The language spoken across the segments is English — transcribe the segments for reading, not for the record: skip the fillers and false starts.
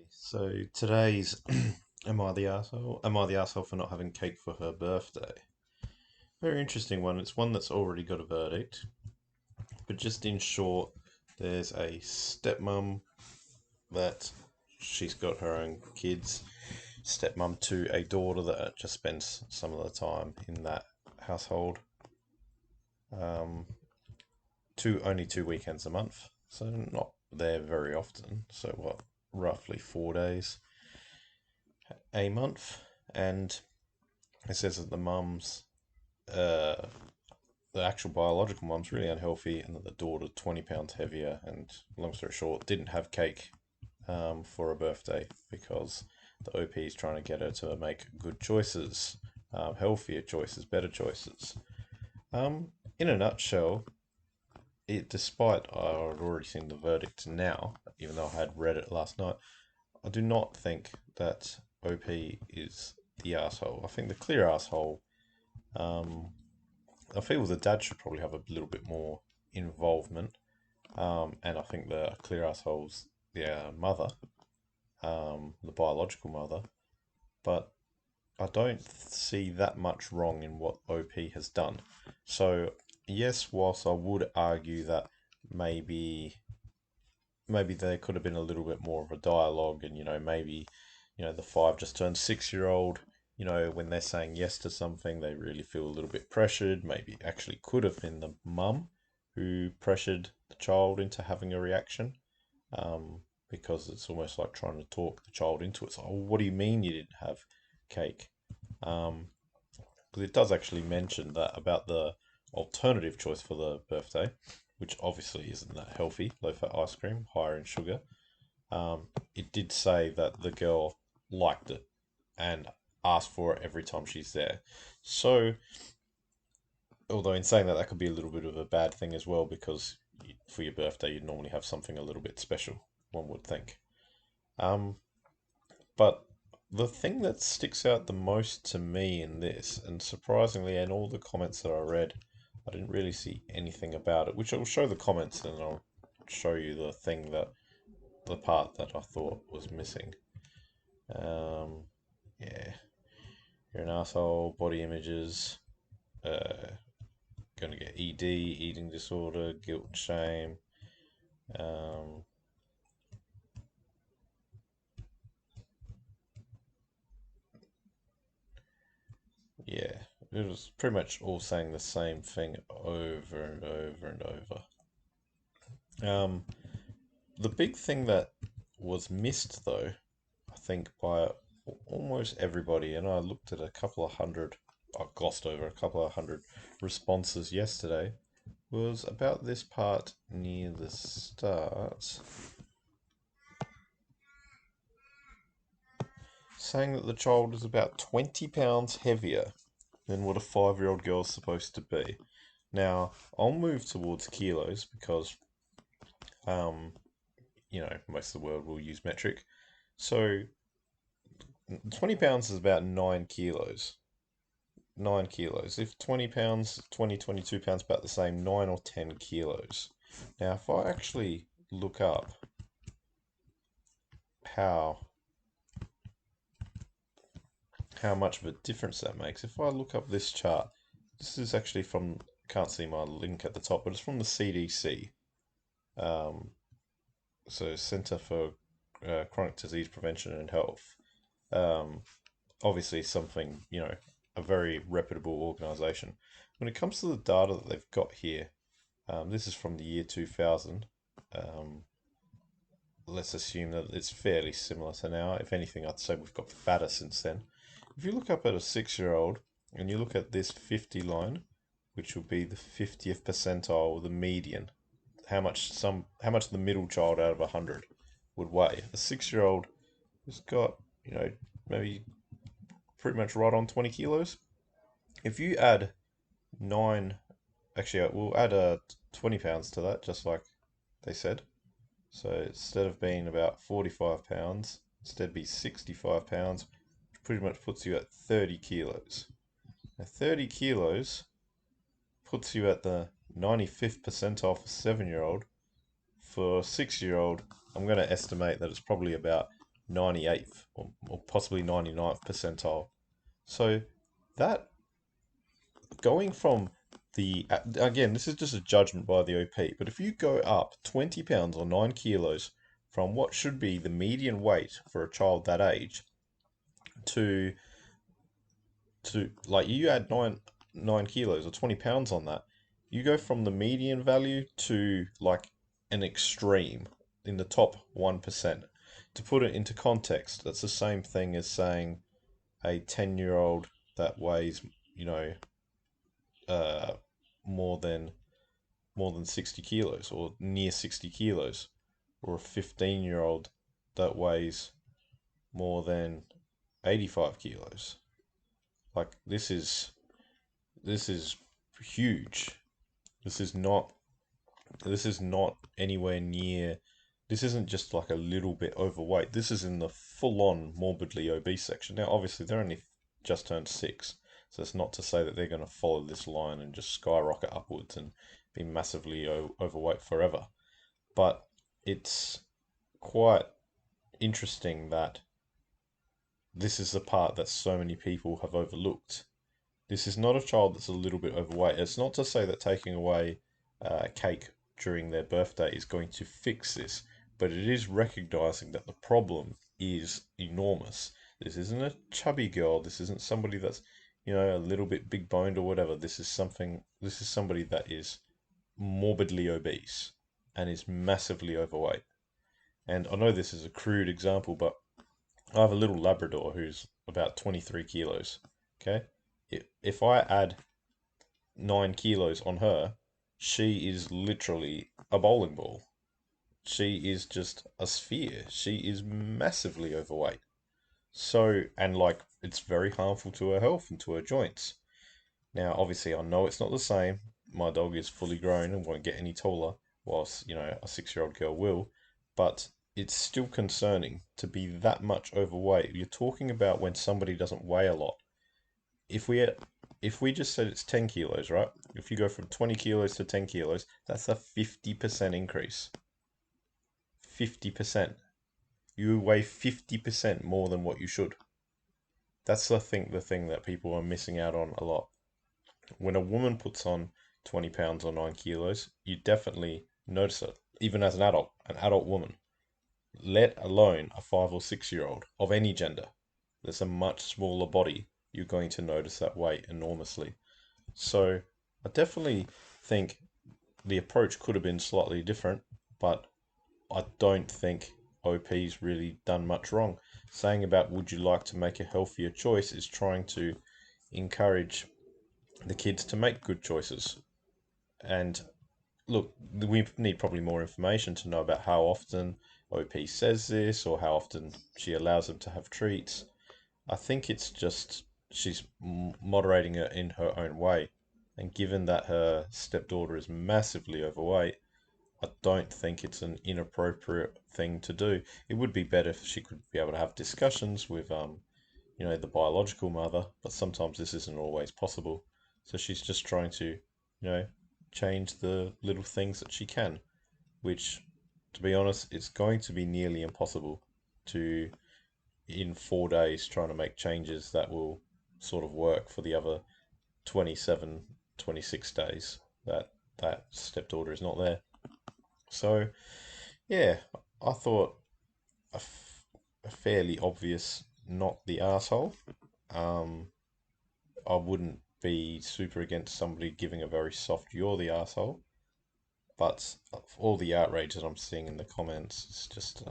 So today's Am I the Arsehole? Am I the Arsehole for not having cake for her birthday? Very interesting one. It's one that's already got a verdict. But just in short, there's a stepmom that she's got her own kids. Stepmom to a daughter that just spends some of the time in that household. Um, only 2 weekends a month, so not there very often. So what, roughly 4 days a month, and it says that uh, the actual biological mum's really unhealthy, and that the daughter 20 pounds heavier. And long story short, didn't have cake for her birthday because the OP is trying to get her to make good choices, healthier choices, better choices. In a nutshell, despite I'd already seen the verdict now, even though I had read it last night, I do not think that OP is the asshole. I think the clear asshole. Um, I feel the dad should probably have a little bit more involvement, and I think the clear asshole's the mother, the biological mother. But I don't see that much wrong in what OP has done. So yes, whilst I would argue that maybe maybe there could have been a little bit more of a dialogue, and maybe the 5 just turned 6-year-old, when they're saying yes to something, they really feel a little bit pressured. Maybe it actually could have been the mum who pressured the child into having a reaction, because it's almost like trying to talk the child into it. So, oh, what do you mean you didn't have cake? Um, because it does actually mention that about the alternative choice for the birthday, which obviously isn't that healthy, low fat ice cream, higher in sugar. It did say that the girl liked it and asked for it every time she's there. So, although in saying that, that could be a little bit of a bad thing as well, because for your birthday, you'd normally have something a little bit special, one would think. Um, but the thing that sticks out the most to me in this, and surprisingly, in all the comments that I read, I didn't really see anything about it, which I'll show the comments and I'll show you the part that I thought was missing. Um, yeah, you're an asshole, body images, uh, gonna get ED, eating disorder, guilt and shame. Um, yeah, it was pretty much all saying the same thing over and over and over. Um, the big thing that was missed, though, I think by almost everybody, and I looked at a couple of hundred, I glossed over a couple of hundred responses yesterday, was about this part near the start, saying that the child is about 20 pounds heavier than what a 5-year-old girl is supposed to be. Now, I'll move towards kilos because, um, most of the world will use metric. So, 20 pounds is about 9 kilos. 9 kilos. If 20 pounds, 22 pounds, about the same, 9 or 10 kilos. Now, if I actually look up how how much of a difference that makes, if I look up this chart, this is actually from, can't see my link at the top, but it's from the CDC. Um, so Center for Chronic Disease Prevention and Health. Um, Obviously something, a very reputable organization. When it comes to the data that they've got here, this is from the year 2000. Um, let's assume that it's fairly similar to now. If anything, I'd say we've got fatter since then. If you look up at a 6-year-old and you look at this 50 line, which will be the 50th percentile, the median, how much the middle child out of 100 would weigh. A 6-year-old has got, maybe pretty much right on 20 kilos. If you add 9, actually, we'll add 20 pounds to that, just like they said. So instead of being about 45 pounds, instead be 65 pounds, which pretty much puts you at 30 kilos. Now, 30 kilos puts you at the 95th percentile for 7-year-old. For 6-year-old, I'm going to estimate that it's probably about 98th or possibly 99th percentile. So that going from again, this is just a judgment by the OP, but if you go up 20 pounds or 9 kilos from what should be the median weight for a child that age to like you add 9 kilos or 20 pounds on that, you go from the median value to like an extreme in the top 1%. To put it into context, that's the same thing as saying a 10-year-old that weighs, you know, uh, more than 60 kilos or near 60 kilos, or a 15-year-old that weighs more than 85 kilos. Like this is huge. This is not this is not anywhere near. This isn't just like a little bit overweight. This is in the full-on morbidly obese section. Now, obviously, they're only just turned 6, so it's not to say that they're going to follow this line and just skyrocket upwards and be massively overweight forever. But it's quite interesting that this is the part that so many people have overlooked. This is not a child that's a little bit overweight. It's not to say that taking away cake during their birthday is going to fix this, but it is recognizing that the problem is enormous. This isn't a chubby girl. This isn't somebody that's, a little bit big boned or whatever. This is somebody that is morbidly obese and is massively overweight. And I know this is a crude example, but I have a little Labrador who's about 23 kilos. Okay? If I add 9 kilos on her, she is literally a bowling ball. She is just a sphere. She is massively overweight. So, and like, it's very harmful to her health and to her joints. Now, obviously, I know it's not the same. My dog is fully grown and won't get any taller, whilst, a 6-year-old girl will. But it's still concerning to be that much overweight. You're talking about when somebody doesn't weigh a lot. If we if we just said it's 10 kilos, right? If you go from 20 kilos to 10 kilos, that's a 50% increase. 50%. You weigh 50% more than what you should. That's the thing that people are missing out on a lot. When a woman puts on 20 pounds or 9 kilos, you definitely notice it, even as an adult woman, let alone a 5 or 6-year-old of any gender. There's a much smaller body. You're going to notice that weight enormously. So I definitely think the approach could have been slightly different, but I don't think OP's really done much wrong. Saying about would you like to make a healthier choice is trying to encourage the kids to make good choices. And look, we need probably more information to know about how often OP says this or how often she allows them to have treats. I think it's just she's moderating it in her own way. And given that her stepdaughter is massively overweight, I don't think it's an inappropriate thing to do. It would be better if she could be able to have discussions with, the biological mother, but sometimes this isn't always possible. So she's just trying to, change the little things that she can, which, to be honest, it's going to be nearly impossible to, in 4 days, trying to make changes that will sort of work for the other 27, 26 days that stepdaughter is not there. So, yeah, I thought a fairly obvious not the asshole. Um, I wouldn't be super against somebody giving a very soft "you're the asshole," but all the outrage that I'm seeing in the comments is just,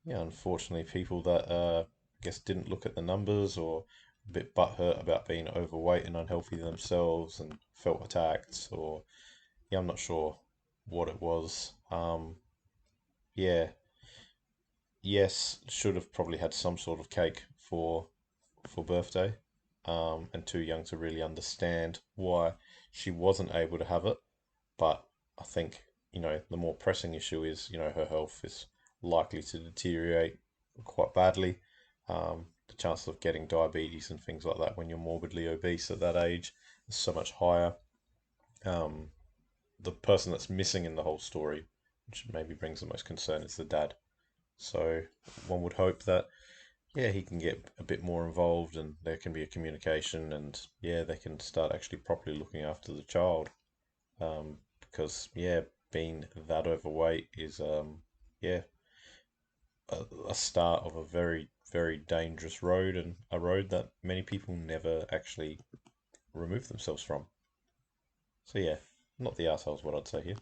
yeah, unfortunately, people that I guess didn't look at the numbers or a bit butthurt about being overweight and unhealthy themselves and felt attacked, or yeah, I'm not sure what it was. Yeah, yes, should have probably had some sort of cake for birthday, and too young to really understand why she wasn't able to have it. But I think, the more pressing issue is, her health is likely to deteriorate quite badly. The chance of getting diabetes and things like that when you're morbidly obese at that age is so much higher. Um, the person that's missing in the whole story, which maybe brings the most concern, is the dad. So one would hope that, yeah, he can get a bit more involved and there can be a communication and, yeah, they can start actually properly looking after the child. Because, yeah, being that overweight is, yeah, a start of a very, very dangerous road and a road that many people never actually remove themselves from. So, yeah, not the arsehole is what I'd say here.